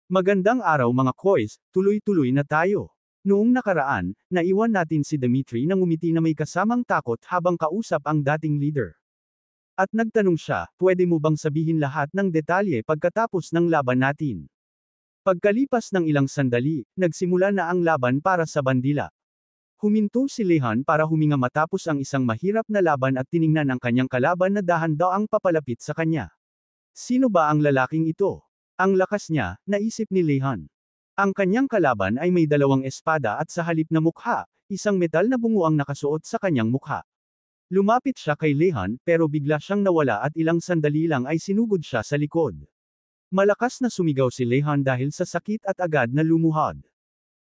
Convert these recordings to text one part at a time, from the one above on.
Magandang araw mga koys, tuloy-tuloy na tayo. Noong nakaraan, naiwan natin si Dimitri na ngumiti na may kasamang takot habang kausap ang dating leader. At nagtanong siya, pwede mo bang sabihin lahat ng detalye pagkatapos ng laban natin? Pagkalipas ng ilang sandali, nagsimula na ang laban para sa bandila. Huminto si Lehan para huminga matapos ang isang mahirap na laban at tiningnan ang kanyang kalaban na dahan-daang papalapit sa kanya. Sino ba ang lalaking ito? Ang lakas niya, naisip ni Lehan. Ang kanyang kalaban ay may dalawang espada at sa halip na mukha, isang metal na bungo ang nakasuot sa kanyang mukha. Lumapit siya kay Lehan pero bigla siyang nawala at ilang sandali lang ay sinugod siya sa likod. Malakas na sumigaw si Lehan dahil sa sakit at agad na lumuhod.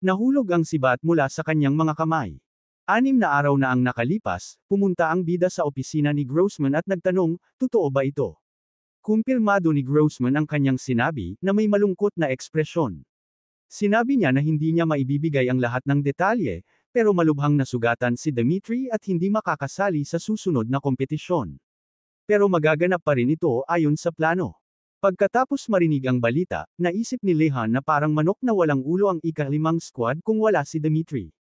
Nahulog ang sibat mula sa kanyang mga kamay. 6 na araw na ang nakalipas, pumunta ang bida sa opisina ni Grossman at nagtanong, totoo ba ito? Kumpirmado ni Grossman ang kanyang sinabi, na may malungkot na ekspresyon. Sinabi niya na hindi niya maibibigay ang lahat ng detalye, pero malubhang nasugatan si Dimitri at hindi makakasali sa susunod na kompetisyon. Pero magaganap pa rin ito ayon sa plano. Pagkatapos marinig ang balita, naisip ni Lehan na parang manok na walang ulo ang ika-5 squad kung wala si Dimitri.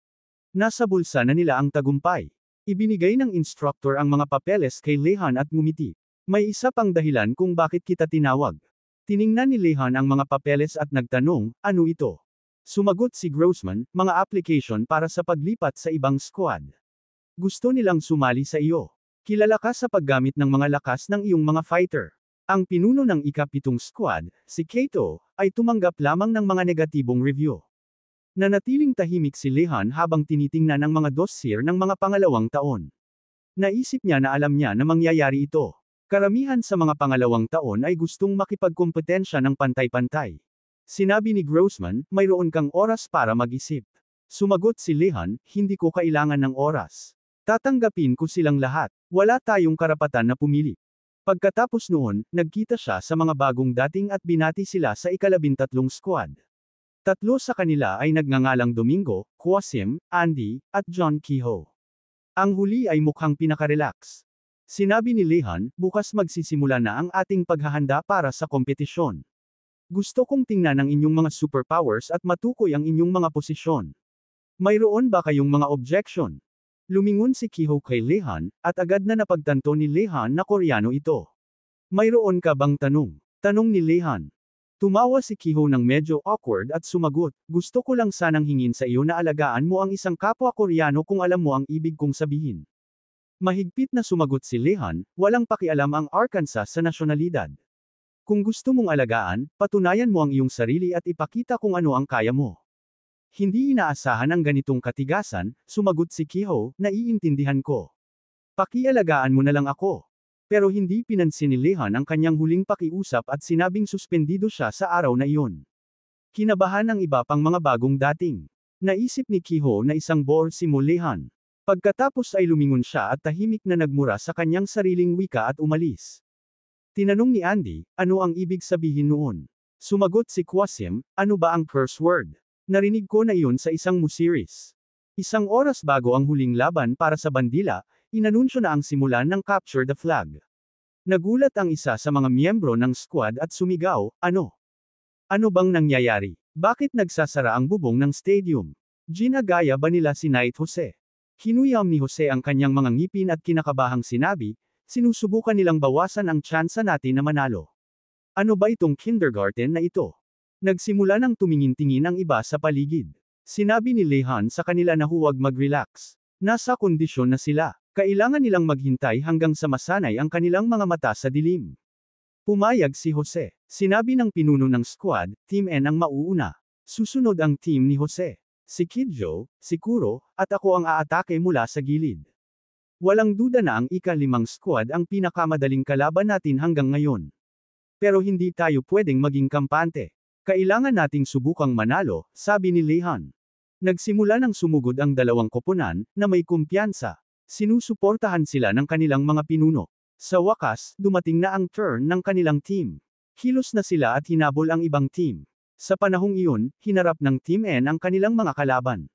Nasa bulsa na nila ang tagumpay. Ibinigay ng instructor ang mga papeles kay Lehan at ngumiti. May isa pang dahilan kung bakit kita tinawag. Tiningnan ni Lehan ang mga papeles at nagtanong, ano ito? Sumagot si Grossman, mga application para sa paglipat sa ibang squad. Gusto nilang sumali sa iyo. Kilala ka sa paggamit ng mga lakas ng iyong mga fighter. Ang pinuno ng ika-7 squad, si Kato, ay tumanggap lamang ng mga negatibong review. Nanatiling tahimik si Lehan habang tinitingnan ang mga dossier ng mga pangalawang taon. Naisip niya na alam niya na mangyayari ito. Karamihan sa mga pangalawang taon ay gustong makipagkompetensya ng pantay-pantay. Sinabi ni Grossman, mayroon kang oras para mag-isip. Sumagot si Lehan, hindi ko kailangan ng oras. Tatanggapin ko silang lahat. Wala tayong karapatan na pumili. Pagkatapos noon, nagkita siya sa mga bagong dating at binati sila sa ika-13 squad. 3 sa kanila ay nagngangalang Domingo, Quasim, Andy, at John Kehoe. Ang huli ay mukhang pinaka-relax. Sinabi ni Lehan, bukas magsisimula na ang ating paghahanda para sa kompetisyon. Gusto kong tingnan ang inyong mga superpowers at matukoy ang inyong mga posisyon. Mayroon ba kayong mga objection? Lumingon si Kehoe kay Lehan, at agad na napagtanto ni Lehan na Koreano ito. Mayroon ka bang tanong? Tanong ni Lehan. Tumawa si Kehoe ng medyo awkward at sumagot, gusto ko lang sanang hingin sa iyo na alagaan mo ang isang kapwa Koreano kung alam mo ang ibig kong sabihin. Mahigpit na sumagot si Lehan, walang pakialam ang Arkansas sa nasyonalidad. Kung gusto mong alagaan, patunayan mo ang iyong sarili at ipakita kung ano ang kaya mo. Hindi inaasahan ang ganitong katigasan, sumagot si Kehoe, naiintindihan ko. Pakialagaan mo na lang ako. Pero hindi pinansin ni Lehan ang kanyang huling pakiusap at sinabing suspendido siya sa araw na iyon. Kinabahan ang iba pang mga bagong dating. Naisip ni Kehoe na isang bore si Lehan. Pagkatapos ay lumingon siya at tahimik na nagmura sa kanyang sariling wika at umalis. Tinanong ni Andy, ano ang ibig sabihin noon? Sumagot si Quasim, ano ba ang curse word? Narinig ko na iyon sa isang series. Isang oras bago ang huling laban para sa bandila, inanunsyo na ang simulan ng Capture the Flag. Nagulat ang isa sa mga miyembro ng squad at sumigaw, ano? Ano bang nangyayari? Bakit nagsasara ang bubong ng stadium? Ginagaya ba nila si Knight Jose? Hinuyam ni Jose ang kanyang mga ngipin at kinakabahang sinabi, sinusubukan nilang bawasan ang tsansa natin na manalo. Ano ba itong kindergarten na ito? Nagsimula ng tumingin-tingin ang iba sa paligid. Sinabi ni Lehan sa kanila na huwag mag-relax. Nasa kondisyon na sila. Kailangan nilang maghintay hanggang sa masanay ang kanilang mga mata sa dilim. Pumayag si Jose. Sinabi ng pinuno ng squad, Team N ang mauuna. Susunod ang team ni Jose. Si Kidjo, si Kuro, at ako ang aatake mula sa gilid. Walang duda na ang ika-5 squad ang pinakamadaling kalaban natin hanggang ngayon. Pero hindi tayo pwedeng maging kampante. Kailangan nating subukang manalo, sabi ni Lehan. Nagsimula ng sumugod ang dalawang koponan, na may kumpiyansa. Sinusuportahan sila ng kanilang mga pinuno. Sa wakas, dumating na ang turn ng kanilang team. Kilos na sila at hinabol ang ibang team. Sa panahong iyon, hinarap ng Team N ang kanilang mga kalaban.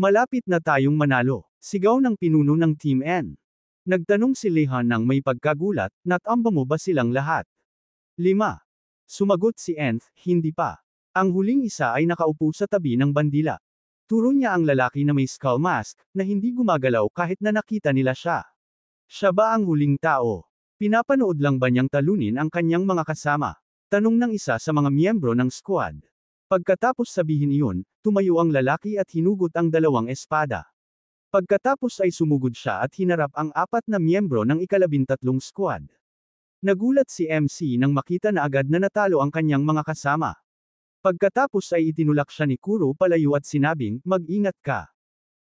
Malapit na tayong manalo, sigaw ng pinuno ng Team N. Nagtanong si Lehan ng may pagkagulat, natamba mo ba silang lahat? 5. Sumagot si Nth, hindi pa. Ang huling isa ay nakaupo sa tabi ng bandila. Turo niya ang lalaki na may skull mask, na hindi gumagalaw kahit na nakita nila siya. Siya ba ang huling tao? Pinapanood lang ba niyang talunin ang kanyang mga kasama? Tanong ng isa sa mga miyembro ng squad. Pagkatapos sabihin iyon, tumayo ang lalaki at hinugot ang dalawang espada. Pagkatapos ay sumugod siya at hinarap ang apat na miyembro ng ika-13 squad. Nagulat si MC nang makita na agad na natalo ang kanyang mga kasama. Pagkatapos ay itinulak siya ni Kuro palayo at sinabing, mag-ingat ka.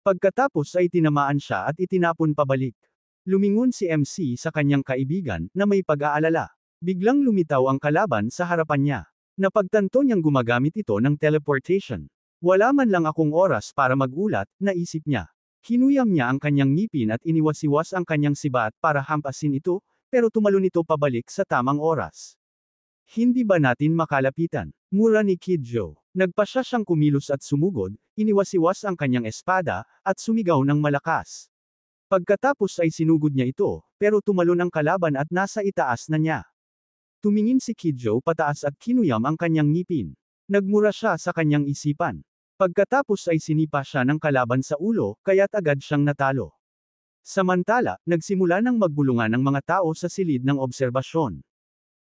Pagkatapos ay tinamaan siya at itinapon pabalik. Lumingon si MC sa kanyang kaibigan, na may pag-aalala. Biglang lumitaw ang kalaban sa harapan niya. Napagtanto niyang gumagamit ito ng teleportation. Wala man lang akong oras para magulat, naisip niya. Kinuyam niya ang kanyang ngipin at iniwasiwas ang kanyang sibat para hampasin ito, pero tumalon ito pabalik sa tamang oras. Hindi ba natin makalapitan? Mura ni Kid Joe. Nagpasya siyang kumilos at sumugod, iniwasiwas ang kanyang espada, at sumigaw ng malakas. Pagkatapos ay sinugod niya ito, pero tumalon ang kalaban at nasa itaas na niya. Tumingin si Kid Joe pataas at kinuyam ang kanyang ngipin. Nagmura siya sa kanyang isipan. Pagkatapos ay sinipa siya ng kalaban sa ulo, kaya't agad siyang natalo. Samantala, nagsimula ng magbulungan ang mga tao sa silid ng obserbasyon.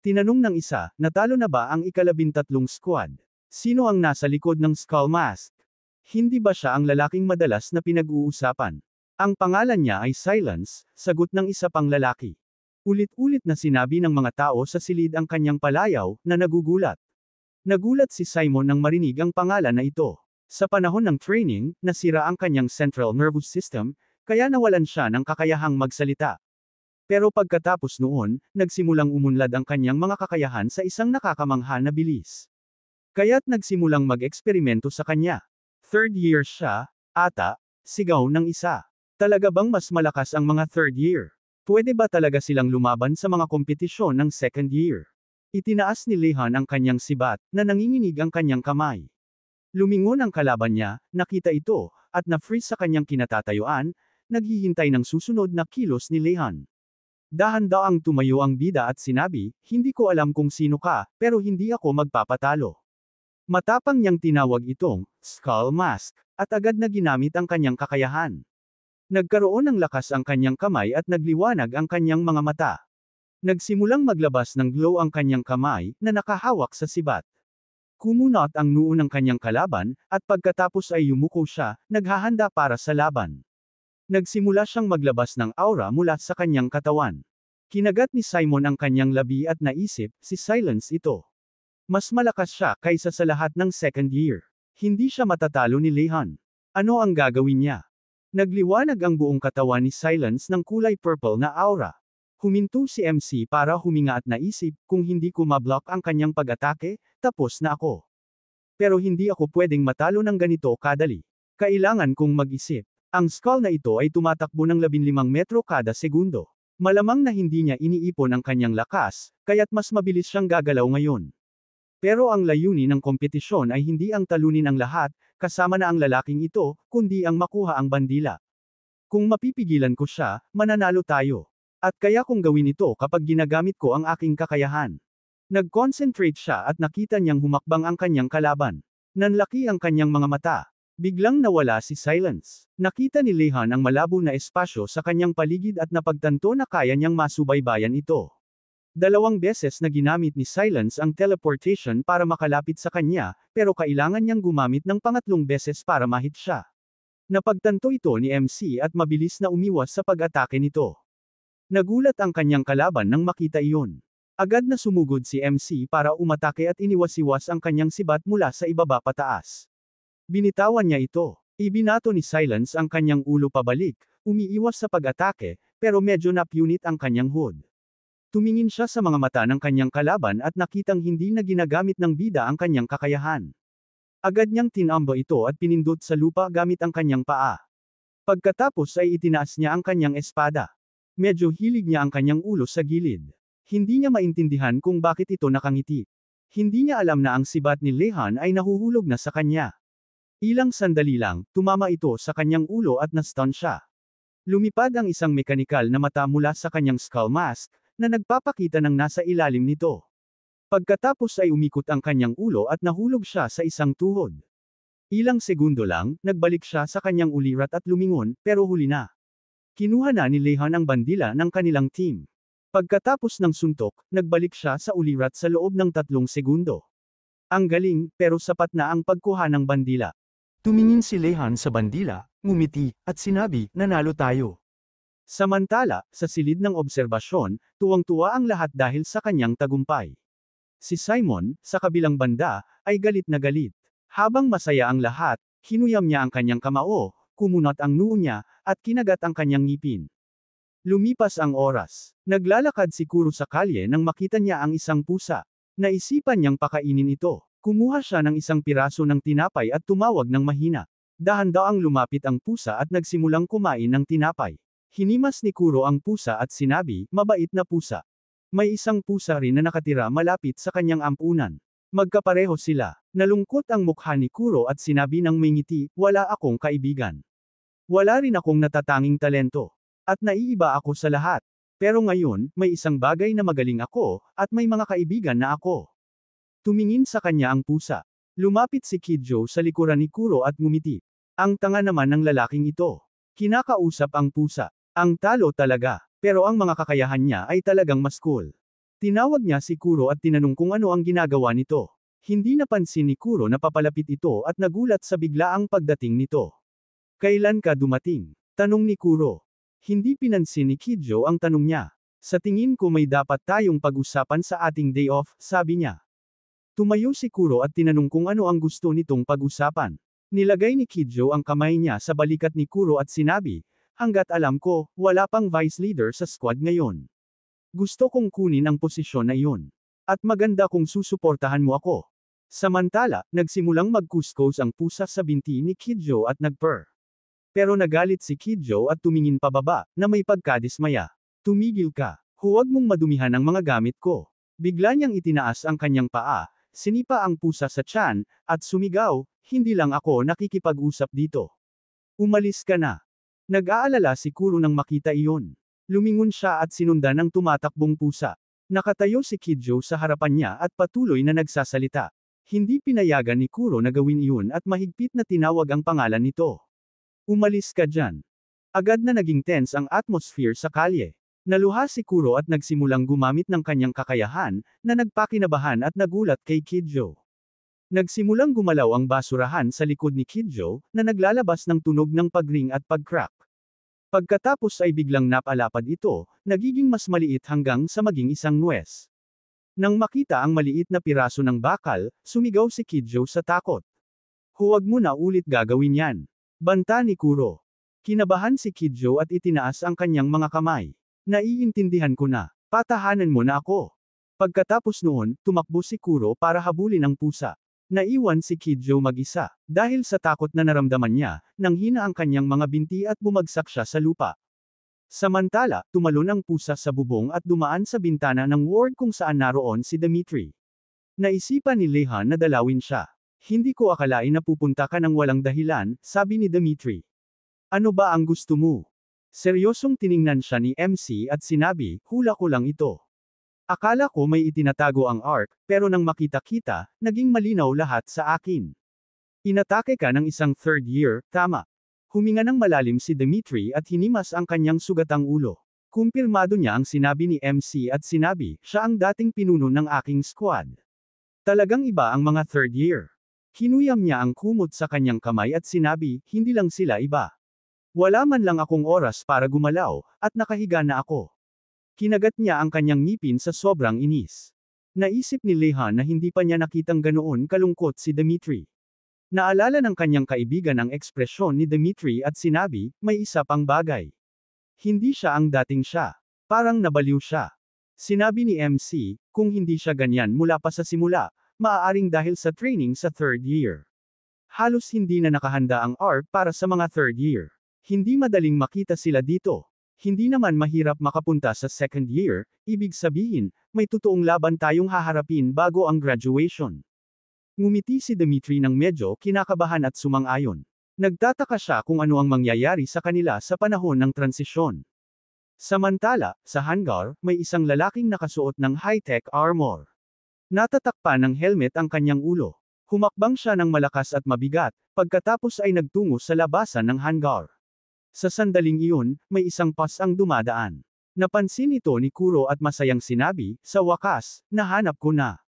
Tinanong ng isa, natalo na ba ang ika-13 squad? Sino ang nasa likod ng skull mask? Hindi ba siya ang lalaking madalas na pinag-uusapan? Ang pangalan niya ay Silence, sagot ng isa pang lalaki. Ulit-ulit na sinabi ng mga tao sa silid ang kanyang palayaw, na nagugulat. Nagulat si Simon nang marinig ang pangalan na ito. Sa panahon ng training, nasira ang kanyang central nervous system, kaya nawalan siya ng kakayahang magsalita. Pero pagkatapos noon, nagsimulang umunlad ang kanyang mga kakayahan sa isang nakakamangha na bilis. Kaya't nagsimulang mag-eksperimento sa kanya. Third year siya, ata, sigaw ng isa. Talaga bang mas malakas ang mga third year? Pwede ba talaga silang lumaban sa mga kompetisyon ng second year? Itinaas ni Lehan ang kanyang sibat, na nanginginig ang kanyang kamay. Lumingon ang kalaban niya, nakita ito, at na-freeze sa kanyang kinatatayuan, naghihintay ng susunod na kilos ni Lehan. Dahan-daang tumayo ang bida at sinabi, hindi ko alam kung sino ka, pero hindi ako magpapatalo. Matapang niyang tinawag itong, skull mask, at agad na ginamit ang kanyang kakayahan. Nagkaroon ng lakas ang kanyang kamay at nagliwanag ang kanyang mga mata. Nagsimulang maglabas ng glow ang kanyang kamay, na nakahawak sa sibat. Kumunot ang noo ng kanyang kalaban, at pagkatapos ay yumuko siya, naghahanda para sa laban. Nagsimula siyang maglabas ng aura mula sa kanyang katawan. Kinagat ni Simon ang kanyang labi at naisip, si Silence ito. Mas malakas siya kaysa sa lahat ng second year. Hindi siya matatalo ni Lehan. Ano ang gagawin niya? Nagliwanag ang buong katawan ni Silence ng kulay purple na aura. Huminto si MC para huminga at naisip, kung hindi ko mablock ang kanyang pag-atake, tapos na ako. Pero hindi ako pwedeng matalo ng ganito kadali. Kailangan kong mag-isip. Ang skull na ito ay tumatakbo ng 15 metro kada segundo. Malamang na hindi niya iniipon ang kanyang lakas, kaya't mas mabilis siyang gagalaw ngayon. Pero ang layunin ng kompetisyon ay hindi ang talunin ang lahat, kasama na ang lalaking ito, kundi ang makuha ang bandila. Kung mapipigilan ko siya, mananalo tayo. At kaya kong gawin ito kapag ginagamit ko ang aking kakayahan. Nag-concentrate siya at nakita niyang humakbang ang kanyang kalaban. Nanlaki ang kanyang mga mata. Biglang nawala si Silence. Nakita ni Lehan ang malabo na espasyo sa kanyang paligid at napagtanto na kaya niyang masubaybayan ito. 2 beses na ginamit ni Silence ang teleportation para makalapit sa kanya, pero kailangan niyang gumamit ng pangatlong beses para mahit siya. Napagtanto ito ni MC at mabilis na umiwas sa pag-atake nito. Nagulat ang kanyang kalaban nang makita iyon. Agad na sumugod si MC para umatake at iniwasiwas ang kanyang sibat mula sa ibaba pataas. Binitawan niya ito. Ibinato ni Silence ang kanyang ulo pabalik, umiiwas sa pag-atake, pero medyo napunit ang kanyang hood. Tumingin siya sa mga mata ng kanyang kalaban at nakitang hindi na ginagamit ng bida ang kanyang kakayahan. Agad niyang tinamba ito at pinindot sa lupa gamit ang kanyang paa. Pagkatapos ay itinaas niya ang kanyang espada. Medyo hilig niya ang kanyang ulo sa gilid. Hindi niya maintindihan kung bakit ito nakangiti. Hindi niya alam na ang sibat ni Lehan ay nahuhulog na sa kanya. Ilang sandali lang, tumama ito sa kanyang ulo at na-stun siya. Lumipad ang isang mekanikal na mata mula sa kanyang skull mask, na nagpapakita ng nasa ilalim nito. Pagkatapos ay umikot ang kanyang ulo at nahulog siya sa isang tuhod. Ilang segundo lang, nagbalik siya sa kanyang ulirat at lumingon, pero huli na. Kinuha na ni Lehan ang bandila ng kanilang team. Pagkatapos ng suntok, nagbalik siya sa ulirat sa loob ng 3 segundo. Ang galing, pero sapat na ang pagkuha ng bandila. Tumingin si Lehan sa bandila, ngumiti, at sinabi, nanalo tayo. Samantala, sa silid ng obserbasyon, tuwang-tuwa ang lahat dahil sa kanyang tagumpay. Si Simon, sa kabilang banda, ay galit na galit. Habang masaya ang lahat, hinuyam niya ang kanyang kamao, kumunat ang noo niya, at kinagat ang kanyang ngipin. Lumipas ang oras. Naglalakad si Kuro sa kalye nang makita niya ang isang pusa. Naisipan niyang pakainin ito. Kumuha siya ng isang piraso ng tinapay at tumawag ng mahina. Dahan-daang lumapit ang pusa at nagsimulang kumain ng tinapay. Hinimas ni Kuro ang pusa at sinabi, mabait na pusa. May isang pusa rin na nakatira malapit sa kanyang ampunan. Magkapareho sila. Nalungkot ang mukha ni Kuro at sinabi ng may ngiti, wala akong kaibigan. Wala rin akong natatanging talento. At naiiba ako sa lahat. Pero ngayon, may isang bagay na magaling ako, at may mga kaibigan na ako. Tumingin sa kanya ang pusa. Lumapit si Kidjo sa likuran ni Kuro at ngumiti. Ang tanga naman ng lalaking ito. Kinakausap ang pusa. Ang talo talaga. Pero ang mga kakayahan niya ay talagang mas cool. Tinawag niya si Kuro at tinanong kung ano ang ginagawa nito. Hindi napansin ni Kuro na papalapit ito at nagulat sa biglaang pagdating nito. Kailan ka dumating? Tanong ni Kuro. Hindi pinansin ni Kidjo ang tanong niya. Sa tingin ko may dapat tayong pag-usapan sa ating day off, sabi niya. Tumayo si Kuro at tinanong kung ano ang gusto nitong pag-usapan. Nilagay ni Kidjo ang kamay niya sa balikat ni Kuro at sinabi, hanggat alam ko, wala pang vice leader sa squad ngayon. Gusto kong kunin ang posisyon na iyon. At maganda kung susuportahan mo ako. Samantala, nagsimulang magkuskus ang pusa sa binti ni Kidjo at nagpurr. Pero nagalit si Kidjo at tumingin pababa, na may pagkadismaya. Tumigil ka. Huwag mong madumihan ang mga gamit ko. Bigla niyang itinaas ang kanyang paa, sinipa ang pusa sa tiyan, at sumigaw, hindi lang ako nakikipag-usap dito. Umalis ka na. Nag-aalala si Kuro nang makita iyon. Lumingon siya at sinundan ng tumatakbong pusa. Nakatayo si Kidjo sa harapan niya at patuloy na nagsasalita. Hindi pinayagan ni Kuro na gawin iyon at mahigpit na tinawag ang pangalan nito. Umalis ka dyan. Agad na naging tense ang atmosphere sa kalye. Naluha si Kuro at nagsimulang gumamit ng kanyang kakayahan, na nagpakinabahan at nagulat kay Kidjo. Nagsimulang gumalaw ang basurahan sa likod ni Kidjo, na naglalabas ng tunog ng pagring at pag-crack. Pagkatapos ay biglang napalapad ito, nagiging mas maliit hanggang sa maging isang nuwes. Nang makita ang maliit na piraso ng bakal, sumigaw si Kidjo sa takot. Huwag mo na ulit gagawin yan. Banta ni Kuro. Kinabahan si Kidjo at itinaas ang kanyang mga kamay. Naiintindihan ko na. Patahanan mo na ako. Pagkatapos noon, tumakbo si Kuro para habulin ang pusa. Naiwan si Kidjo mag-isa, dahil sa takot na naramdaman niya, nanghina ang kanyang mga binti at bumagsak siya sa lupa. Samantala, tumalon ang pusa sa bubong at dumaan sa bintana ng ward kung saan naroon si Dimitri. Naisipan ni Lehan na dalawin siya. Hindi ko akalain na pupunta ka ng walang dahilan, sabi ni Dimitri. Ano ba ang gusto mo? Seryosong tiningnan siya ni MC at sinabi, hula ko lang ito. Akala ko may itinatago ang ARC, pero nang makita-kita, naging malinaw lahat sa akin. Inatake ka ng isang third year, tama. Huminga ng malalim si Dimitri at hinimas ang kanyang sugatang ulo. Kumpirmado niya ang sinabi ni MC at sinabi, siya ang dating pinuno ng aking squad. Talagang iba ang mga third year. Hinuyam niya ang kumot sa kanyang kamay at sinabi, hindi lang sila iba. Wala man lang akong oras para gumalaw, at nakahiga na ako. Kinagat niya ang kanyang ngipin sa sobrang inis. Naisip ni Lehan na hindi pa niya nakitang ganoon kalungkot si Dimitri. Naalala ng kanyang kaibigan ang ekspresyon ni Dimitri at sinabi, may isa pang bagay. Hindi siya ang dating siya. Parang nabaliw siya. Sinabi ni MC, kung hindi siya ganyan mula pa sa simula, maaaring dahil sa training sa third year. Halos hindi na nakahanda ang ARC para sa mga third year. Hindi madaling makita sila dito. Hindi naman mahirap makapunta sa second year, ibig sabihin, may totoong laban tayong haharapin bago ang graduation. Ngumiti si Dimitri ng medyo kinakabahan at sumang-ayon. Nagtataka siya kung ano ang mangyayari sa kanila sa panahon ng transisyon. Samantala, sa hangar, may isang lalaking nakasuot ng high-tech armor. Natatakpan ng helmet ang kanyang ulo. Humakbang siya ng malakas at mabigat, pagkatapos ay nagtungo sa labasan ng hangar. Sa sandaling iyon, may isang bus ang dumadaan. Napansin ito ni Kuro at masayang sinabi, sa wakas, nahanap ko na.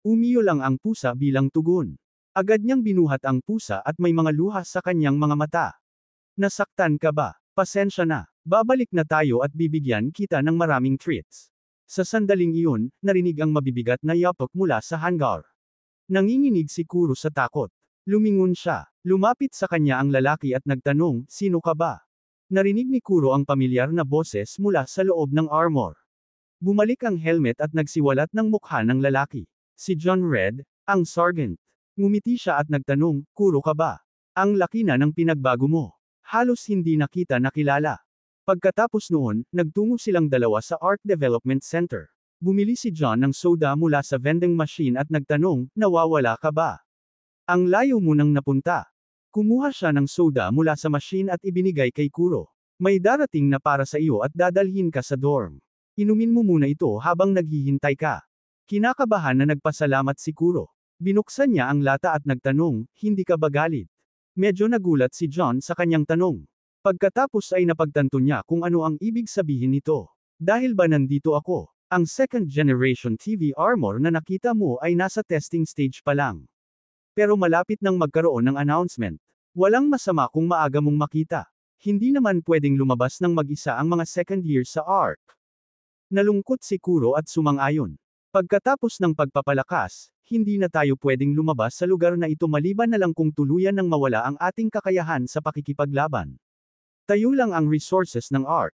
Umiyo lang ang pusa bilang tugon. Agad niyang binuhat ang pusa at may mga luha sa kanyang mga mata. Nasaktan ka ba? Pasensya na. Babalik na tayo at bibigyan kita ng maraming treats. Sa sandaling iyon, narinig ang mabibigat na yapok mula sa hangar. Nanginginig si Kuro sa takot. Lumingon siya. Lumapit sa kanya ang lalaki at nagtanong, sino ka ba? Narinig ni Kuro ang pamilyar na boses mula sa loob ng armor. Bumalik ang helmet at nagsiwalat ng mukha ng lalaki. Si John Red, ang sergeant. Ngumiti siya at nagtanong, Kuro ka ba? Ang laki na ng pinagbago mo. Halos hindi na kita nakilala. Pagkatapos noon, nagtungo silang dalawa sa Art Development Center. Bumili si John ng soda mula sa vending machine at nagtanong, nawawala ka ba? Ang layo mo nang napunta. Kumuha siya ng soda mula sa machine at ibinigay kay Kuro. May darating na para sa iyo at dadalhin ka sa dorm. Inumin mo muna ito habang naghihintay ka. Kinakabahan na nagpasalamat si Kuro. Binuksan niya ang lata at nagtanong, hindi ka ba galit? Medyo nagulat si John sa kanyang tanong. Pagkatapos ay napagtanto niya kung ano ang ibig sabihin nito. Dahil ba nandito ako? Ang second generation TV armor na nakita mo ay nasa testing stage pa lang. Pero malapit nang magkaroon ng announcement. Walang masama kung maaga mong makita. Hindi naman pwedeng lumabas ng mag-isa ang mga second year sa ARC. Nalungkot si Kuro at sumang-ayon. Pagkatapos ng pagpapalakas, hindi na tayo pwedeng lumabas sa lugar na ito maliban na lang kung tuluyan nang mawala ang ating kakayahan sa pakikipaglaban. Tayo lang ang resources ng ARC.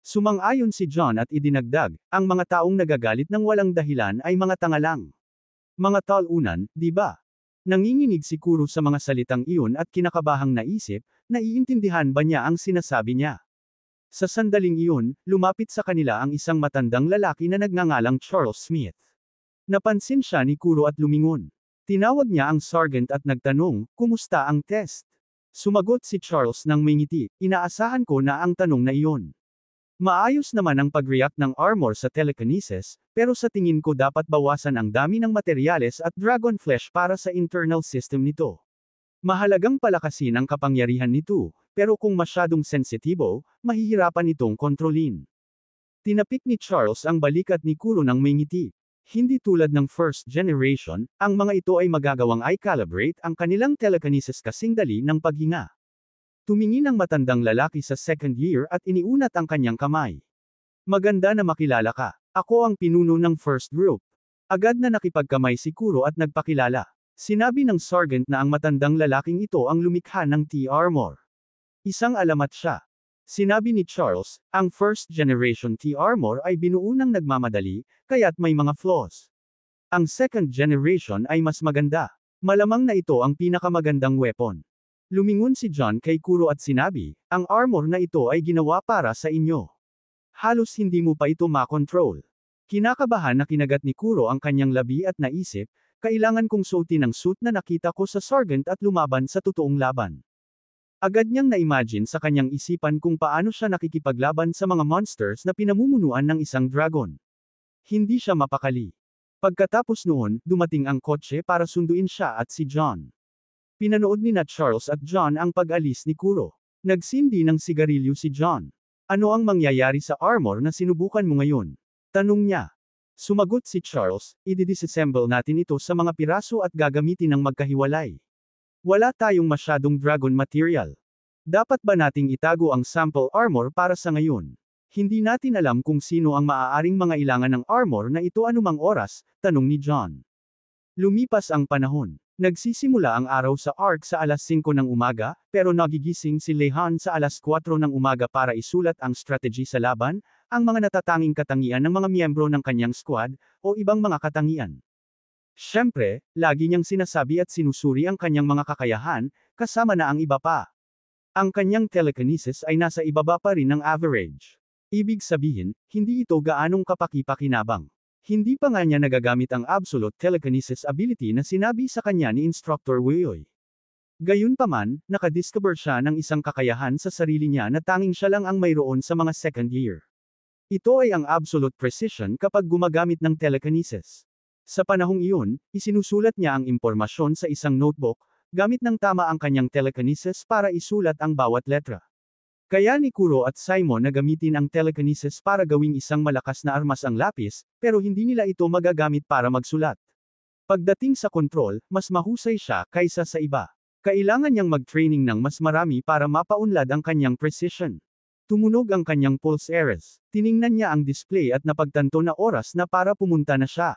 Sumang-ayon si John at idinagdag, ang mga taong nagagalit ng walang dahilan ay mga tanga lang. Mga talunan, di ba? Nanginginig si Kuro sa mga salitang iyon at kinakabahang naisip, naiintindihan ba niya ang sinasabi niya? Sa sandaling iyon, lumapit sa kanila ang isang matandang lalaki na nagngangalang Charles Smith. Napansin siya ni Kuro at lumingon. Tinawag niya ang sergeant at nagtanong, kumusta ang test? Sumagot si Charles ng may ngiti, inaasahan ko na ang tanong na iyon. Maayos naman ang pag-react ng armor sa telekinesis, pero sa tingin ko dapat bawasan ang dami ng materyales at dragon flesh para sa internal system nito. Mahalagang palakasin ang kapangyarihan nito, pero kung masyadong sensitibo, mahihirapan itong kontrolin. Tinapik ni Charles ang balikat ni Kuro ng may ngiti. Hindi tulad ng first generation, ang mga ito ay magagawang i-calibrate ang kanilang telekinesis kasing dali ng paghinga. Tumingin ang matandang lalaki sa second year at iniunat ang kanyang kamay. Maganda na makilala ka. Ako ang pinuno ng first group. Agad na nakipagkamay si Kuro at nagpakilala. Sinabi ng sergeant na ang matandang lalaking ito ang lumikha ng T-Armor. Isang alamat siya. Sinabi ni Charles, ang first generation T-Armor ay binuo ng nagmamadali, kaya't may mga flaws. Ang second generation ay mas maganda. Malamang na ito ang pinakamagandang weapon. Lumingon si John kay Kuro at sinabi, ang armor na ito ay ginawa para sa inyo. Halos hindi mo pa ito makontrol. Kinakabahan na kinagat ni Kuro ang kanyang labi at naisip, kailangan kong suotin ang suit na nakita ko sa sergeant at lumaban sa totoong laban. Agad niyang na-imagine sa kanyang isipan kung paano siya nakikipaglaban sa mga monsters na pinamumunuan ng isang dragon. Hindi siya mapakali. Pagkatapos noon, dumating ang kotse para sunduin siya at si John. Pinanood ni na Charles at John ang pag-alis ni Kuro. Nagsindi ng sigarilyo si John. Ano ang mangyayari sa armor na sinubukan mo ngayon? Tanong niya. Sumagot si Charles, i-disassemble natin ito sa mga piraso at gagamitin ng magkahiwalay. Wala tayong masyadong dragon material. Dapat ba nating itago ang sample armor para sa ngayon? Hindi natin alam kung sino ang maaaring mangailangan ng armor na ito anumang oras, tanong ni John. Lumipas ang panahon. Nagsisimula ang araw sa ARC sa alas 5 ng umaga, pero nagigising si Lehan sa alas 4 ng umaga para isulat ang strategy sa laban, ang mga natatanging katangian ng mga miyembro ng kanyang squad, o ibang mga katangian. Siyempre, lagi niyang sinasabi at sinusuri ang kanyang mga kakayahan, kasama na ang iba pa. Ang kanyang telekinesis ay nasa ibaba pa rin ng average. Ibig sabihin, hindi ito gaanong kapaki-pakinabang. Hindi pa nga niya nagagamit ang absolute telekinesis ability na sinabi sa kanya ni Instructor Weyoy. Gayunpaman, nakadiscover siya ng isang kakayahan sa sarili niya na tanging siya lang ang mayroon sa mga second year. Ito ay ang absolute precision kapag gumagamit ng telekinesis. Sa panahong iyon, isinusulat niya ang impormasyon sa isang notebook, gamit ng tama ang kanyang telekinesis para isulat ang bawat letra. Kaya ni Kuro at Simon na gamitin ang telekinesis para gawing isang malakas na armas ang lapis, pero hindi nila ito magagamit para magsulat. Pagdating sa kontrol, mas mahusay siya kaysa sa iba. Kailangan niyang mag-training ng mas marami para mapaunlad ang kanyang precision. Tumunog ang kanyang pulse areas. Tiningnan niya ang display at napagtanto na oras na para pumunta na siya.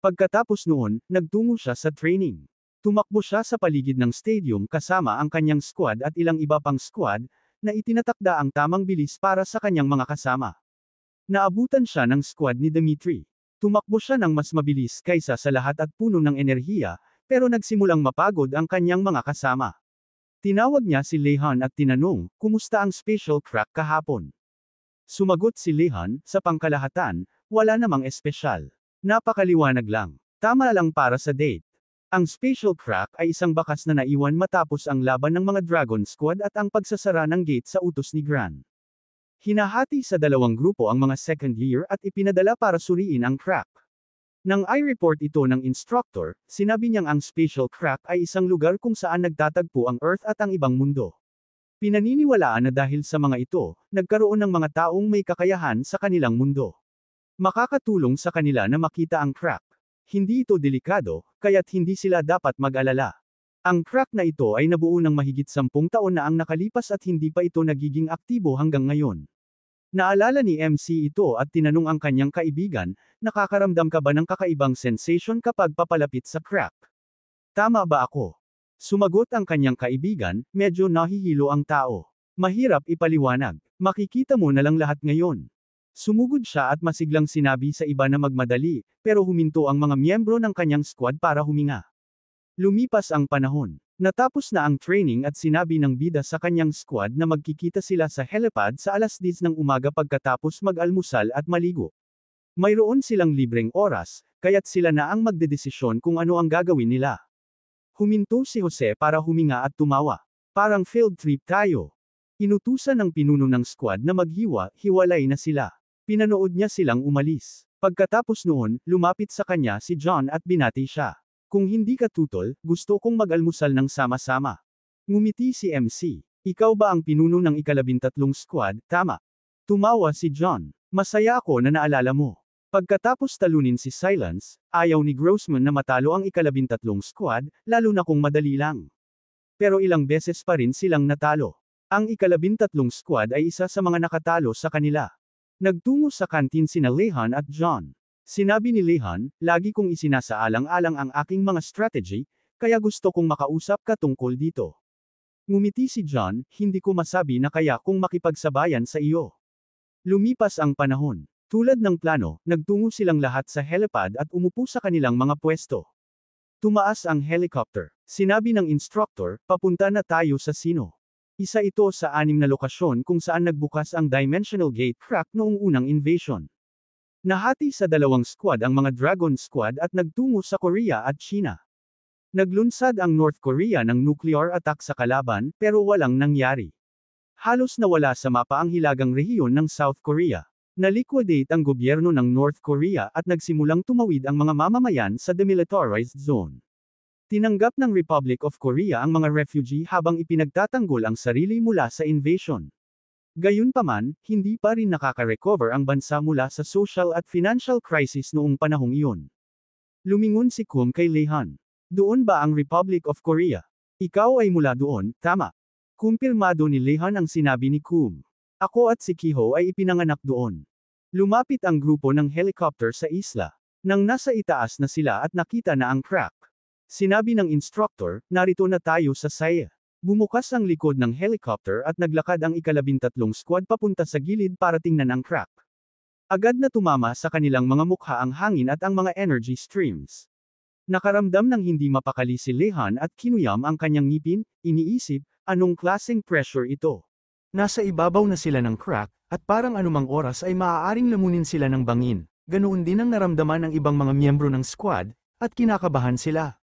Pagkatapos noon, nagtungo siya sa training. Tumakbo siya sa paligid ng stadium kasama ang kanyang squad at ilang iba pang squad, na itinatakda ang tamang bilis para sa kanyang mga kasama. Naabutan siya ng squad ni Dimitri. Tumakbo siya ng mas mabilis kaysa sa lahat at puno ng enerhiya, pero nagsimulang mapagod ang kanyang mga kasama. Tinawag niya si Lehan at tinanong, kumusta ang special crack kahapon? Sumagot si Lehan, sa pangkalahatan, wala namang espesyal. Napakaliwanag lang. Tama lang para sa date. Ang special crack ay isang bakas na naiwan matapos ang laban ng mga Dragon Squad at ang pagsasara ng gate sa utos ni Gran. Hinahati sa dalawang grupo ang mga second year at ipinadala para suriin ang crack. Nang i-report ito ng instructor, sinabi niyang ang special crack ay isang lugar kung saan nagtatagpo ang Earth at ang ibang mundo. Pinaniniwalaan na dahil sa mga ito, nagkaroon ng mga taong may kakayahan sa kanilang mundo. Makakatulong sa kanila na makita ang crack. Hindi ito delikado, kaya't hindi sila dapat mag-alala. Ang crack na ito ay nabuo ng mahigit 10 taon na ang nakalipas at hindi pa ito nagiging aktibo hanggang ngayon. Naalala ni MC ito at tinanong ang kanyang kaibigan, nakakaramdam ka ba ng kakaibang sensation kapag papalapit sa crack? Tama ba ako? Sumagot ang kanyang kaibigan, medyo nahihilo ang tao. Mahirap ipaliwanag. Makikita mo na lang lahat ngayon. Sumugod siya at masiglang sinabi sa iba na magmadali, pero huminto ang mga miyembro ng kanyang squad para huminga. Lumipas ang panahon. Natapos na ang training at sinabi ng bida sa kanyang squad na magkikita sila sa helipad sa alas 10 ng umaga pagkatapos mag-almusal at maligo. Mayroon silang libreng oras, kaya't sila na ang magdedesisyon kung ano ang gagawin nila. Huminto si Jose para huminga at tumawa. Parang field trip tayo. Inutusan ng pinuno ng squad na maghiwa-hiwalay na sila. Pinanood niya silang umalis. Pagkatapos noon, lumapit sa kanya si John at binati siya. Kung hindi ka tutol, gusto kong mag-almusal ng sama-sama. Ngumiti si MC. Ikaw ba ang pinuno ng ika-13 squad, tama? Tumawa si John. Masaya ako na naalala mo. Pagkatapos talunin si Silence, ayaw ni Grossman na matalo ang ika-13 squad, lalo na kung madali lang. Pero ilang beses pa rin silang natalo. Ang ika-13 squad ay isa sa mga nakatalo sa kanila. Nagtungo sa kantin sina Lehan at John. Sinabi ni Lehan, lagi kong isinasaalang-alang ang aking mga strategy, kaya gusto kong makausap ka tungkol dito. Ngumiti si John, hindi ko masabi na kaya kung makipagsabayan sa iyo. Lumipas ang panahon. Tulad ng plano, nagtungo silang lahat sa helipad at umupo sa kanilang mga pwesto. Tumaas ang helicopter. Sinabi ng instructor, papunta na tayo sa Sino. Isa ito sa 6 na lokasyon kung saan nagbukas ang Dimensional Gate crack noong unang invasion. Nahati sa dalawang squad ang mga Dragon Squad at nagtungo sa Korea at China. Naglunsad ang North Korea ng nuclear attack sa kalaban, pero walang nangyari. Halos nawala sa mapa ang hilagang rehiyon ng South Korea. Naliquidate ang gobyerno ng North Korea at nagsimulang tumawid ang mga mamamayan sa demilitarized zone. Tinanggap ng Republic of Korea ang mga refugee habang ipinagtatanggol ang sarili mula sa invasion. Gayunpaman, hindi pa rin nakaka-recover ang bansa mula sa social at financial crisis noong panahong iyon. Lumingon si Kum kay Lehan. Doon ba ang Republic of Korea? Ikaw ay mula doon, tama? Kumpirmado ni Lehan ang sinabi ni Kum. Ako at si Kiho ay ipinanganak doon. Lumapit ang grupo ng helicopter sa isla. Nang nasa itaas na sila at nakita na ang crack. Sinabi ng instructor, narito na tayo sa saya. Bumukas ang likod ng helicopter at naglakad ang ika-13 squad papunta sa gilid para tingnan ang crack. Agad na tumama sa kanilang mga mukha ang hangin at ang mga energy streams. Nakaramdam ng hindi mapakali si Lehan at kinuyam ang kanyang ngipin, iniisip, anong klaseng pressure ito. Nasa ibabaw na sila ng crack, at parang anumang oras ay maaaring lamunin sila ng bangin. Ganoon din ang naramdaman ng ibang mga miyembro ng squad, at kinakabahan sila.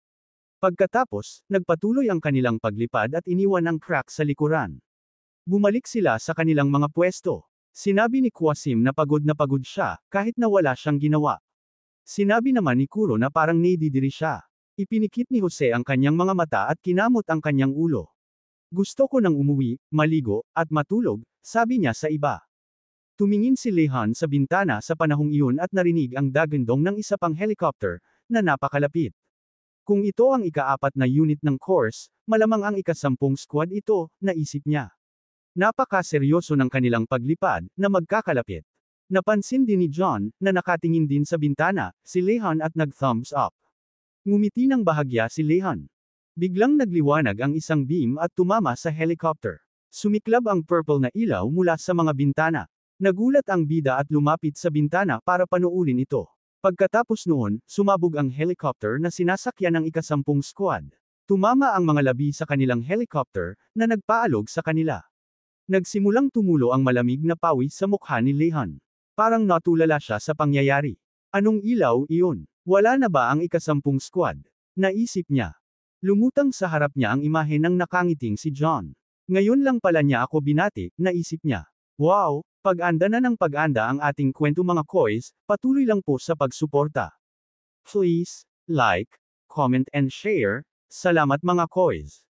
Pagkatapos, nagpatuloy ang kanilang paglipad at iniwan ang crack sa likuran. Bumalik sila sa kanilang mga pwesto. Sinabi ni Qasim na pagod siya, kahit na wala siyang ginawa. Sinabi naman ni Kuro na parang nadidiri siya. Ipinikit ni Jose ang kanyang mga mata at kinamot ang kanyang ulo. Gusto ko nang umuwi, maligo, at matulog, sabi niya sa iba. Tumingin si Lehan sa bintana sa panahong iyon at narinig ang dagandong ng isa pang helicopter, na napakalapit. Kung ito ang ika-4 na unit ng course, malamang ang ika-10 squad ito, naisip niya. Napakaseryoso ng kanilang paglipad, na magkakalapit. Napansin din ni John, na nakatingin din sa bintana, si Lehan at nag-thumbs up. Ngumiti ng bahagya si Lehan. Biglang nagliwanag ang isang beam at tumama sa helicopter. Sumiklab ang purple na ilaw mula sa mga bintana. Nagulat ang bida at lumapit sa bintana para panuulin ito. Pagkatapos noon, sumabog ang helicopter na sinasakyan ng ika-10 squad. Tumama ang mga labi sa kanilang helicopter, na nagpaalog sa kanila. Nagsimulang tumulo ang malamig na pawis sa mukha ni Lehan. Parang natulala siya sa pangyayari. Anong ilaw iyon? Wala na ba ang ika-10 squad? Naisip niya. Lumutang sa harap niya ang imahe ng nakangiting si John. Ngayon lang pala niya ako binati, naisip niya. Wow, pag-anda na ng pag-anda ang ating kwento mga koys, patuloy lang po sa pagsuporta. Please, like, comment and share. Salamat mga koys.